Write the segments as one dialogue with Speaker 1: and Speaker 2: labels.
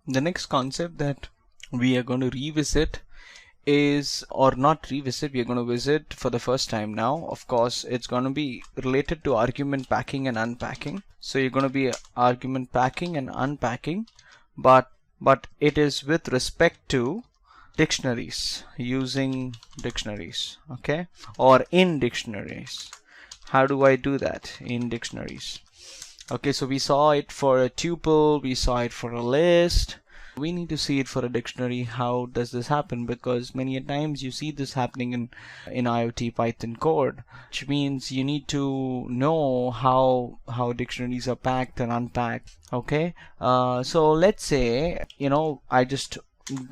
Speaker 1: The next concept that we are going to revisit is, or not revisit, we are going to visit for the first time now. Of course, it's going to be related to argument packing and unpacking. So you're going to be argument packing and unpacking, but it is with respect to dictionaries, using dictionaries, okay, or in dictionaries. How do I do that in dictionaries? Okay, so we saw it for a tuple, we saw it for a list. We need to see it for a dictionary. How does this happen? Because many a times you see this happening in IoT Python code, which means you need to know how dictionaries are packed and unpacked. Okay, so let's say, I just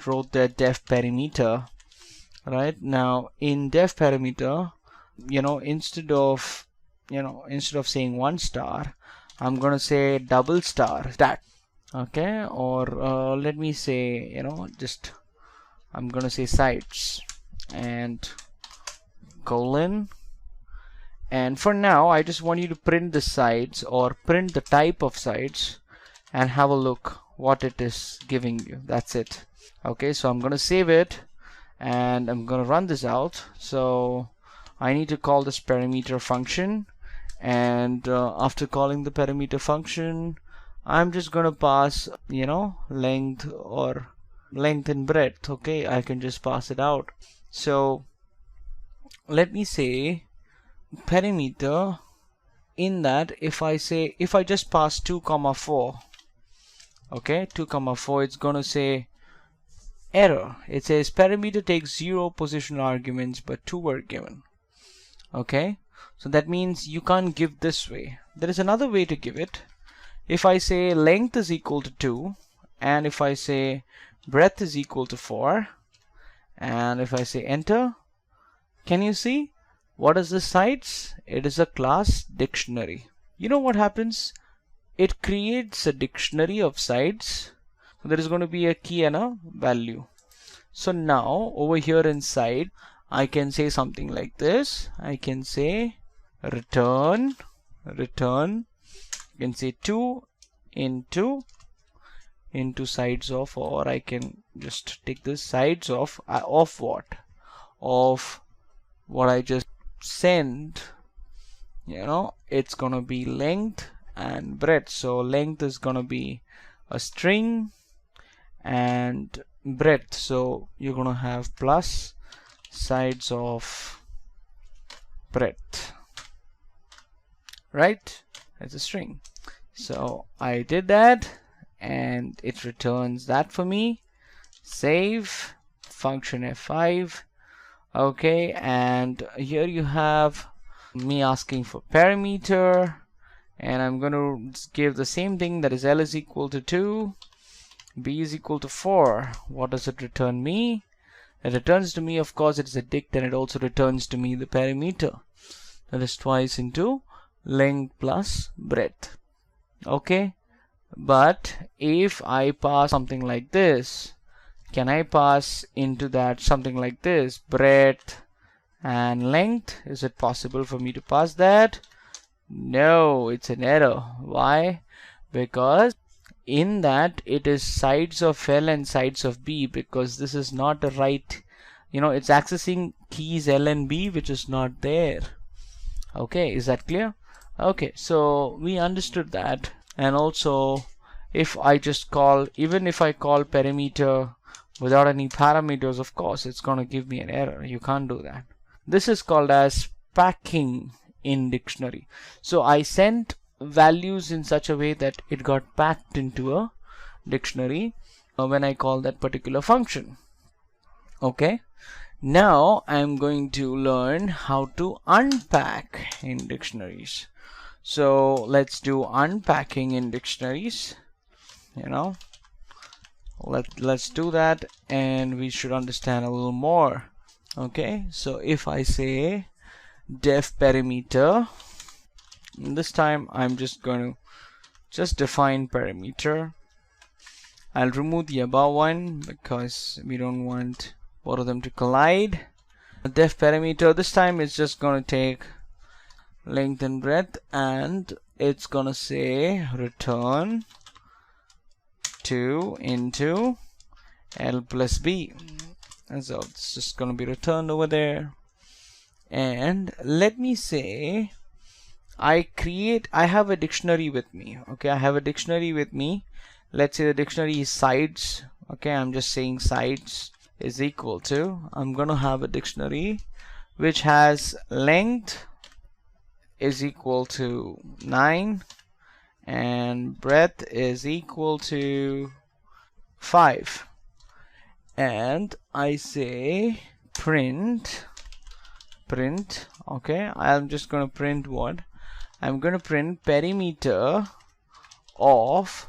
Speaker 1: wrote the def parameter. Right now in def parameter, instead of saying 1 star, I'm gonna say double star stat. Okay, or let me say, just I'm gonna say sites and colon, and for now I just want you to print the sites or print the type of sites and have a look what it is giving you. That's it. Okay, so I'm gonna save it and I'm gonna run this out. So I need to call this parameter function, and after calling the parameter function, I'm just gonna pass, length or length and breadth. Okay, I can just pass it out. So let me say parameter. In that, if I just pass 2, 4, okay, 2, 4, it's gonna say error. It says parameter takes 0 positional arguments, but 2 were given. Okay, so that means you can't give this way. There is another way to give it. If I say length is equal to 2, and if I say breadth is equal to 4, and if I say enter, can you see what is the sites? It is a class dictionary. You know what happens? It creates a dictionary of sites. There is going to be a key and a value. So now over here inside, I can say something like this. I can say return. You can say 2 into sides of, or I can just take this sides of what? Of what I just sent. It's gonna be length and breadth. So length is gonna be a string, and breadth, so you're gonna have plus sides of breadth, right? It's a string. So I did that and it returns that for me. Save function F5. Okay, and here you have me asking for parameter, and I'm going to give the same thing, that is L is equal to 2, B is equal to 4. What does it return me? It returns to me, of course, it is a dict, and it also returns to me the parameter. That is twice into length plus breadth. Okay, but if I pass something like this, can I pass into that something like this, breadth and length? Is it possible for me to pass that? No, it's an error. Why? Because in that it is sides of L and sides of B, because this is not the right, it's accessing keys L and B, which is not there. Okay, is that clear? Okay, so we understood that. And also, if I just call, even if I call parameter without any parameters, of course it's going to give me an error. You can't do that. This is called as packing in dictionary. So I sent values in such a way that it got packed into a dictionary when I call that particular function. Okay, now I'm going to learn how to unpack in dictionaries. So let's do unpacking in dictionaries. Let's do that, and we should understand a little more. Okay, so if I say def parameter, this time I'm just going to define parameter. I'll remove the above one because we don't want both of them to collide. Def parameter, this time it's just going to take length and breadth, and it's gonna say return 2 into L plus B. And so it's just going to be returned over there. And let me say I have a dictionary with me. Okay, I have a dictionary with me. Let's say the dictionary is sides. Okay, I'm just saying sides is equal to, I'm going to have a dictionary which has length is equal to 9 and breadth is equal to 5. And I say print, okay, I'm just going to print what? I'm going to print perimeter of,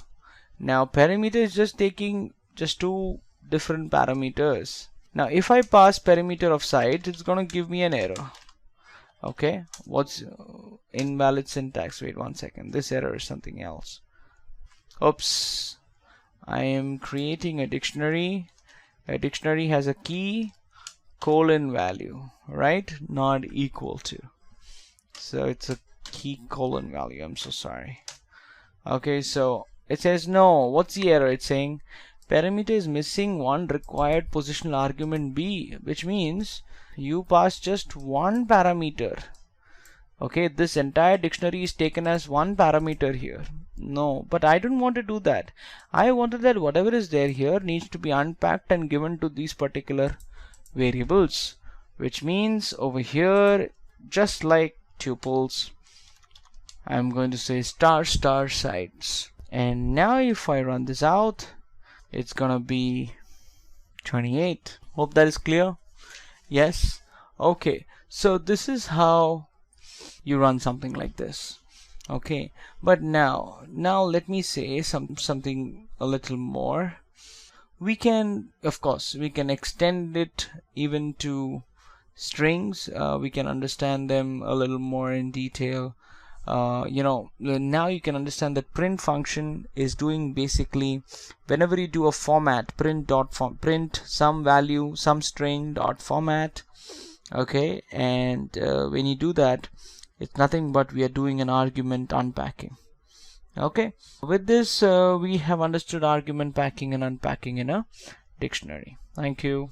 Speaker 1: now perimeter is just taking just two different parameters. Now if I pass perimeter of side, it's going to give me an error. Okay, what's invalid syntax? Wait 1 second, this error is something else. Oops, I am creating a dictionary. A dictionary has a key colon value, right? Not equal to. So it's a key colon value. I'm so sorry. Okay, so it says no. What's the error? It's saying perimeter is missing one required positional argument B, which means you pass just one parameter. Okay, this entire dictionary is taken as one parameter here. No, but I don't want to do that. I wanted that whatever is there here needs to be unpacked and given to these particular variables, which means over here, just like tuples, I'm going to say star star sides. And now if I run this out, it's gonna be 28. Hope that is clear. Yes. Okay, so this is how you run something like this. Okay, but now let me say something a little more. We can, of course, we can extend it even to strings. We can understand them a little more in detail. Now you can understand that print function is doing basically whenever you do a format, print some value, some string dot format. Okay, and when you do that, it's nothing but we are doing an argument unpacking. Okay, with this we have understood argument packing and unpacking in a dictionary. Thank you.